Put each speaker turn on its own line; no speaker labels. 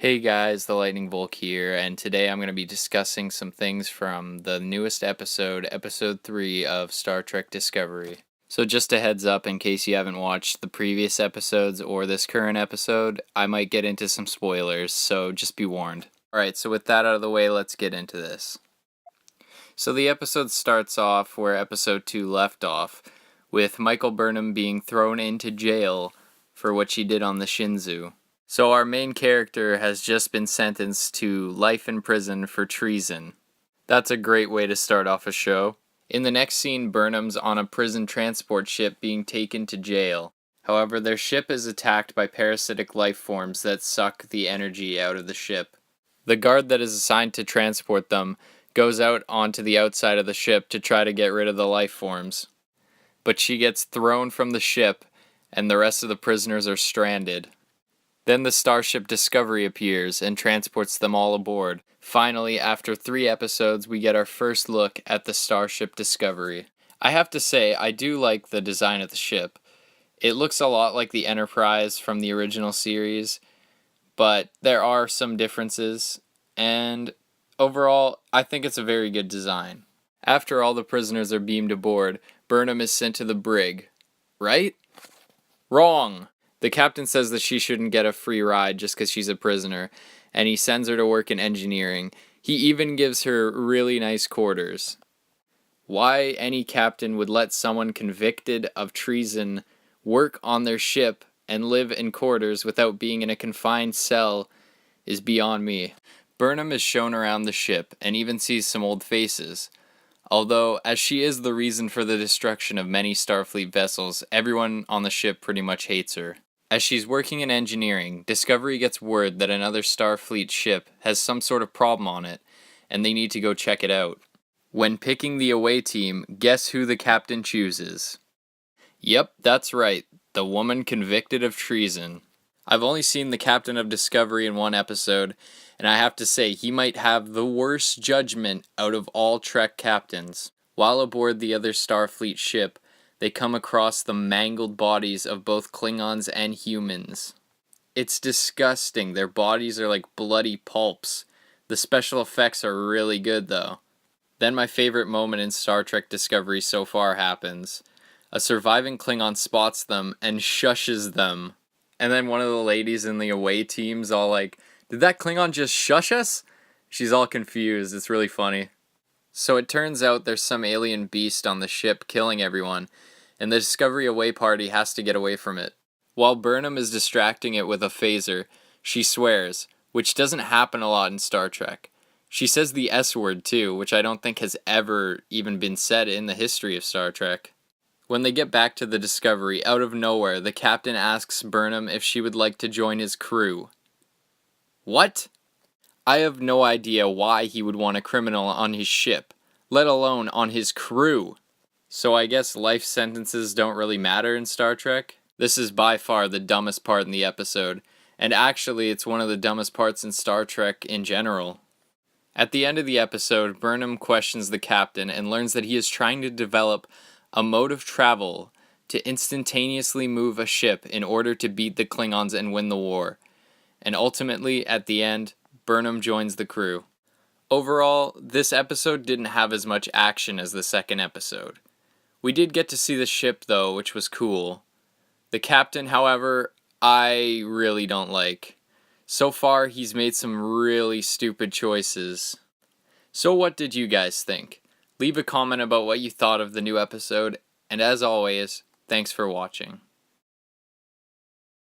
Hey guys, the Lightning Volk here, and today I'm going to be discussing some things from the newest episode, episode 3 of Star Trek Discovery. So just a heads up in case you haven't watched the previous episodes or this current episode, I might get into some spoilers, so just be warned. Alright, so with that out of the way, let's get into this. So the episode starts off where episode 2 left off, with Michael Burnham being thrown into jail for what she did on the Shinzu. So our main character has just been sentenced to life in prison for treason. That's a great way to start off a show. In the next scene, Burnham's on a prison transport ship being taken to jail. However, their ship is attacked by parasitic life forms that suck the energy out of the ship. The guard that is assigned to transport them goes out onto the outside of the ship to try to get rid of the life forms. But she gets thrown from the ship, and the rest of the prisoners are stranded. Then the Starship Discovery appears and transports them all aboard. Finally, after 3 episodes, we get our first look at the Starship Discovery. I have to say, I do like the design of the ship. It looks a lot like the Enterprise from the original series, but there are some differences, and overall, I think it's a very good design. After all the prisoners are beamed aboard, Burnham is sent to the brig. Right? Wrong! The captain says that she shouldn't get a free ride just because she's a prisoner, and he sends her to work in engineering. He even gives her really nice quarters. Why any captain would let someone convicted of treason work on their ship and live in quarters without being in a confined cell is beyond me. Burnham is shown around the ship and even sees some old faces. Although, as she is the reason for the destruction of many Starfleet vessels, everyone on the ship pretty much hates her. As she's working in engineering, Discovery gets word that another Starfleet ship has some sort of problem on it, and they need to go check it out. When picking the away team, guess who the captain chooses? Yep, that's right, the woman convicted of treason. I've only seen the captain of Discovery in 1 episode, and I have to say he might have the worst judgment out of all Trek captains. While aboard the other Starfleet ship, they come across the mangled bodies of both Klingons and humans. It's disgusting. Their bodies are like bloody pulps. The special effects are really good, though. Then my favorite moment in Star Trek Discovery so far happens. A surviving Klingon spots them and shushes them. And then one of the ladies in the away team's all like, "Did that Klingon just shush us?" She's all confused. It's really funny. So it turns out there's some alien beast on the ship killing everyone, and the Discovery away party has to get away from it. While Burnham is distracting it with a phaser, she swears, which doesn't happen a lot in Star Trek. She says the S word too, which I don't think has ever even been said in the history of Star Trek. When they get back to the Discovery, out of nowhere, the captain asks Burnham if she would like to join his crew. What? I have no idea why he would want a criminal on his ship, let alone on his crew. So I guess life sentences don't really matter in Star Trek? This is by far the dumbest part in the episode, and actually it's one of the dumbest parts in Star Trek in general. At the end of the episode, Burnham questions the captain and learns that he is trying to develop a mode of travel to instantaneously move a ship in order to beat the Klingons and win the war. And ultimately, at the end, Burnham joins the crew. Overall, this episode didn't have as much action as the second episode. We did get to see the ship though, which was cool. The captain, however, I really don't like. So far, he's made some really stupid choices. So what did you guys think? Leave a comment about what you thought of the new episode, and as always, thanks for watching.